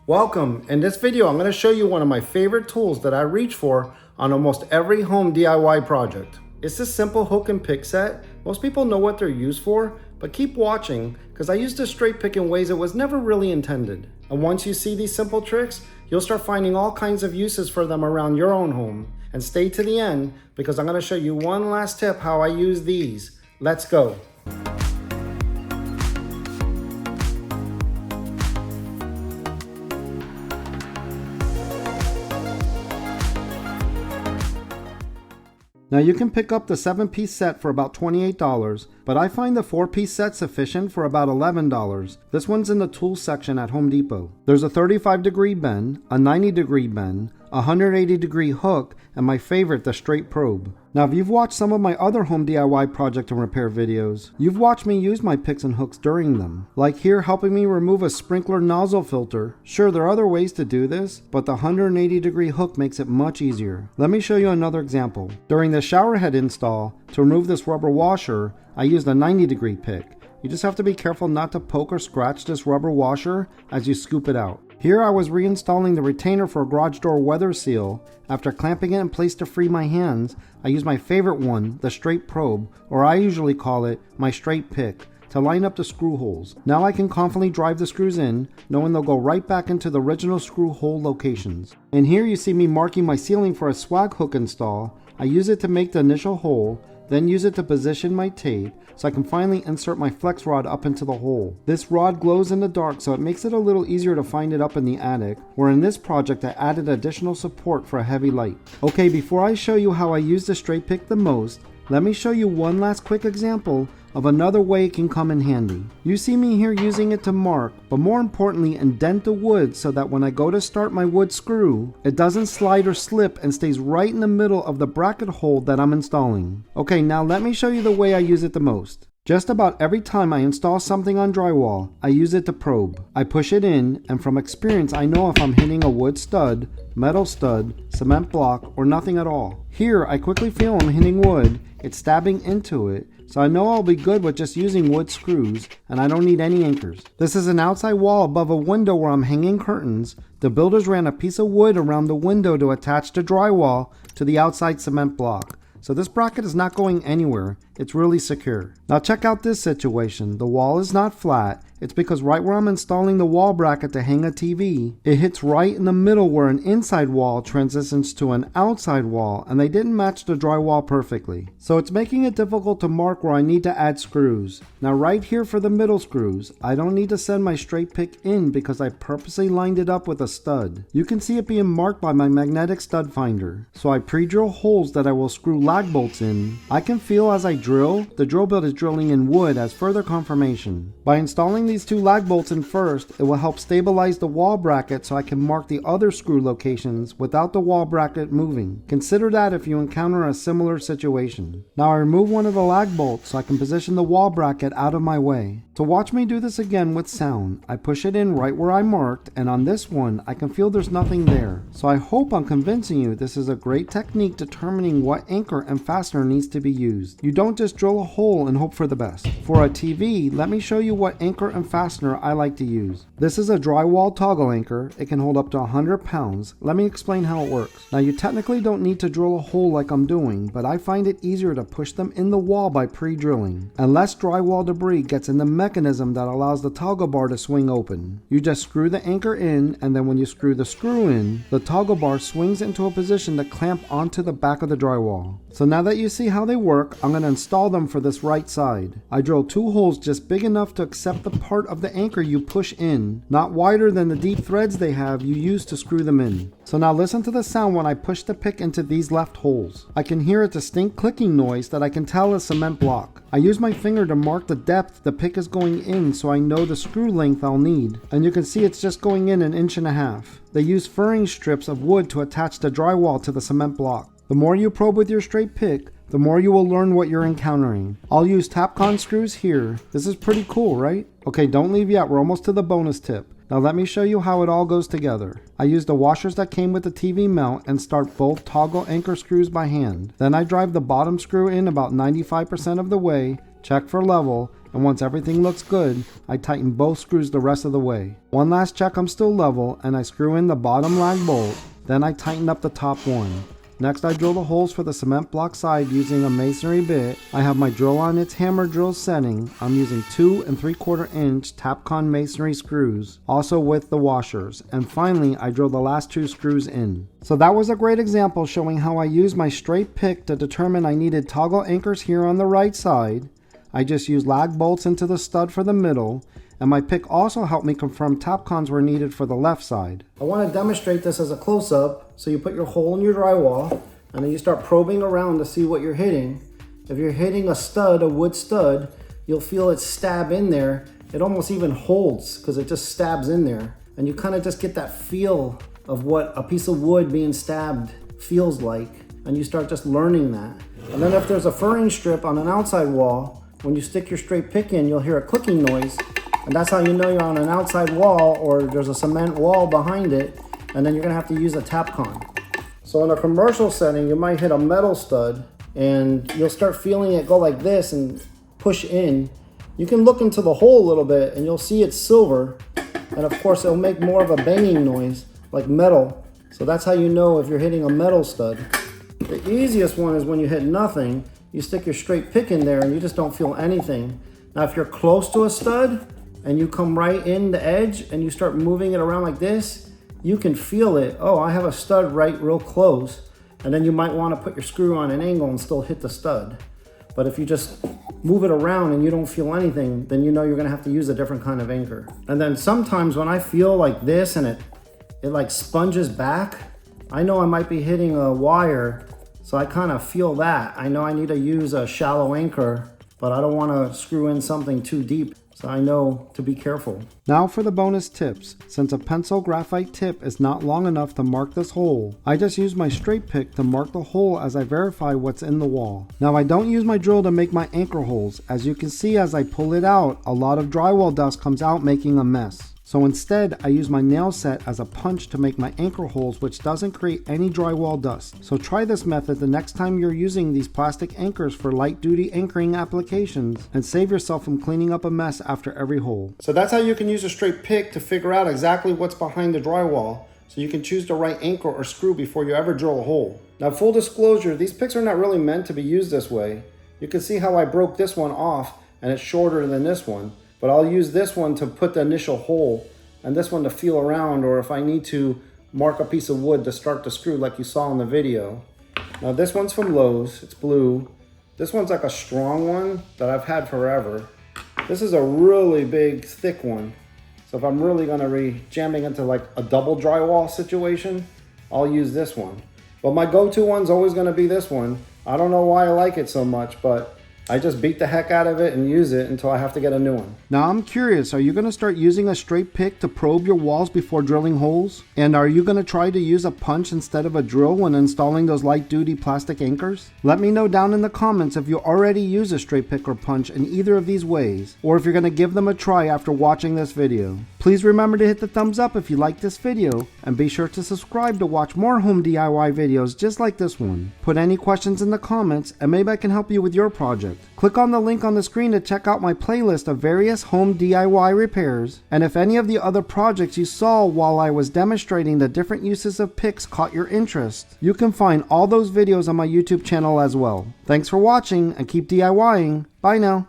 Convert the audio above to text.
Welcome. In this video, I'm going to show you one of my favorite tools that I reach for on almost every home DIY project. It's this simple hook and pick set. Most people know what they're used for, but keep watching because I use this straight pick in ways it was never really intended. And once you see these simple tricks, you'll start finding all kinds of uses for them around your own home. And stay to the end because I'm going to show you one last tip how I use these. Let's go. Now you can pick up the 7-piece set for about $28, but I find the 4-piece set sufficient for about $11. This one's in the tools section at Home Depot. There's a 35-degree bend, a 90-degree bend, a 180-degree hook, and my favorite, the straight probe. Now if you've watched some of my other home DIY project and repair videos, you've watched me use my picks and hooks during them. Like here helping me remove a sprinkler nozzle filter. Sure, there are other ways to do this, but the 180-degree hook makes it much easier. Let me show you another example. During the shower head install, to remove this rubber washer, I used a 90-degree pick. You just have to be careful not to poke or scratch this rubber washer as you scoop it out. Here I was reinstalling the retainer for a garage door weather seal. After clamping it in place to free my hands, I used my favorite one, the straight probe, or I usually call it my straight pick, to line up the screw holes. Now I can confidently drive the screws in, knowing they'll go right back into the original screw hole locations. And here you see me marking my ceiling for a swag hook install. I use it to make the initial hole, then use it to position my tape so I can finally insert my flex rod up into the hole. This rod glows in the dark, so it makes it a little easier to find it up in the attic, where in this project I added additional support for a heavy light. Okay, before I show you how I use the straight pick the most, let me show you one last quick example of another way it can come in handy. You see me here using it to mark, but more importantly indent the wood so that when I go to start my wood screw, it doesn't slide or slip and stays right in the middle of the bracket hole that I'm installing. Okay, now let me show you the way I use it the most. Just about every time I install something on drywall, I use it to probe. I push it in, and from experience I know if I'm hitting a wood stud, metal stud, cement block, or nothing at all. Here I quickly feel I'm hitting wood, it's stabbing into it, so I know I'll be good with just using wood screws, and I don't need any anchors. This is an outside wall above a window where I'm hanging curtains. The builders ran a piece of wood around the window to attach the drywall to the outside cement block. So this bracket is not going anywhere. It's really secure. Now check out this situation. The wall is not flat. It's because right where I'm installing the wall bracket to hang a TV, it hits right in the middle where an inside wall transitions to an outside wall, and they didn't match the drywall perfectly. So it's making it difficult to mark where I need to add screws. Now right here for the middle screws, I don't need to send my straight pick in because I purposely lined it up with a stud. You can see it being marked by my magnetic stud finder. So I pre-drill holes that I will screw lag bolts in. I can feel as I drill, the drill bit is drilling in wood as further confirmation. By installing these two lag bolts in first, it will help stabilize the wall bracket so I can mark the other screw locations without the wall bracket moving. Consider that if you encounter a similar situation. Now I remove one of the lag bolts so I can position the wall bracket out of my way. To watch me do this again with sound, I push it in right where I marked, and on this one I can feel there's nothing there. So I hope I'm convincing you this is a great technique determining what anchor and fastener needs to be used. You don't just drill a hole and hope for the best. For a TV, let me show you what anchor and fastener I like to use. This is a drywall toggle anchor. It can hold up to 100 pounds. Let me explain how it works. Now you technically don't need to drill a hole like I'm doing, but I find it easier to push them in the wall by pre-drilling, and less drywall debris gets in the mechanism that allows the toggle bar to swing open. You just screw the anchor in, and then when you screw the screw in, the toggle bar swings into a position to clamp onto the back of the drywall. So now that you see how they work, I'm going to install them for this right side. I drill 2 holes just big enough to accept the part of the anchor you push in, not wider than the deep threads they have you use to screw them in. So now listen to the sound when I push the pick into these left holes. I can hear a distinct clicking noise that I can tell is cement block. I use my finger to mark the depth the pick is going in so I know the screw length I'll need, and you can see it's just going in 1.5 inches. They use furring strips of wood to attach the drywall to the cement block. The more you probe with your straight pick, the more you will learn what you're encountering. I'll use Tapcon screws here. This is pretty cool, right? Okay, don't leave yet. We're almost to the bonus tip. Now let me show you how it all goes together. I use the washers that came with the TV mount and start both toggle anchor screws by hand. Then I drive the bottom screw in about 95% of the way, check for level, and once everything looks good, I tighten both screws the rest of the way. One last check I'm still level, and I screw in the bottom lag bolt, then I tighten up the top one. Next I drill the holes for the cement block side using a masonry bit. I have my drill on its hammer drill setting. I'm using 2 3/4 inch Tapcon masonry screws, also with the washers, and finally I drill the last 2 screws in. So that was a great example showing how I used my straight pick to determine I needed toggle anchors here on the right side. I just used lag bolts into the stud for the middle, and my pick also helped me confirm Tapcons were needed for the left side. I want to demonstrate this as a close-up. So you put your hole in your drywall, and then you start probing around to see what you're hitting. If you're hitting a stud, a wood stud, you'll feel it stab in there. It almost even holds because it just stabs in there. And you kind of just get that feel of what a piece of wood being stabbed feels like. And you start just learning that. And then if there's a furring strip on an outside wall, when you stick your straight pick in, you'll hear a clicking noise. And that's how you know you're on an outside wall or there's a cement wall behind it. And then you're gonna have to use a Tapcon. So in a commercial setting, you might hit a metal stud and you'll start feeling it go like this and push in. You can look into the hole a little bit and you'll see it's silver. And of course it'll make more of a banging noise like metal. So that's how you know if you're hitting a metal stud. The easiest one is when you hit nothing, you stick your straight pick in there and you just don't feel anything. Now if you're close to a stud and you come right in the edge and you start moving it around like this, you can feel it. Oh, I have a stud right real close. And then you might want to put your screw on an angle and still hit the stud. But if you just move it around and you don't feel anything, then you know you're gonna have to use a different kind of anchor. And then sometimes when I feel like this and it like sponges back, I know I might be hitting a wire. So I kind of feel that. I know I need to use a shallow anchor, but I don't want to screw in something too deep. So I know to be careful. Now for the bonus tips. Since a pencil graphite tip is not long enough to mark this hole, I just use my straight pick to mark the hole as I verify what's in the wall. Now I don't use my drill to make my anchor holes. As you can see as I pull it out, a lot of drywall dust comes out making a mess. So instead, I use my nail set as a punch to make my anchor holes, which doesn't create any drywall dust. So try this method the next time you're using these plastic anchors for light duty anchoring applications and save yourself from cleaning up a mess after every hole. So that's how you can use a straight pick to figure out exactly what's behind the drywall, so you can choose the right anchor or screw before you ever drill a hole. Now full disclosure, these picks are not really meant to be used this way. You can see how I broke this one off and it's shorter than this one. But I'll use this one to put the initial hole and this one to feel around, or if I need to mark a piece of wood to start the screw like you saw in the video. Now this one's from Lowe's, it's blue. This one's like a strong one that I've had forever. This is a really big, thick one. So if I'm really gonna be jamming into like a double drywall situation, I'll use this one. But my go-to one's always gonna be this one. I don't know why I like it so much, but I just beat the heck out of it and use it until I have to get a new one. Now I'm curious, are you going to start using a straight pick to probe your walls before drilling holes? And are you going to try to use a punch instead of a drill when installing those light duty plastic anchors? Let me know down in the comments if you already use a straight pick or punch in either of these ways, or if you're going to give them a try after watching this video. Please remember to hit the thumbs up if you like this video, and be sure to subscribe to watch more home DIY videos just like this one. Put any questions in the comments and maybe I can help you with your project. Click on the link on the screen to check out my playlist of various home DIY repairs, and if any of the other projects you saw while I was demonstrating the different uses of picks caught your interest, you can find all those videos on my YouTube channel as well. Thanks for watching and keep DIYing. Bye now.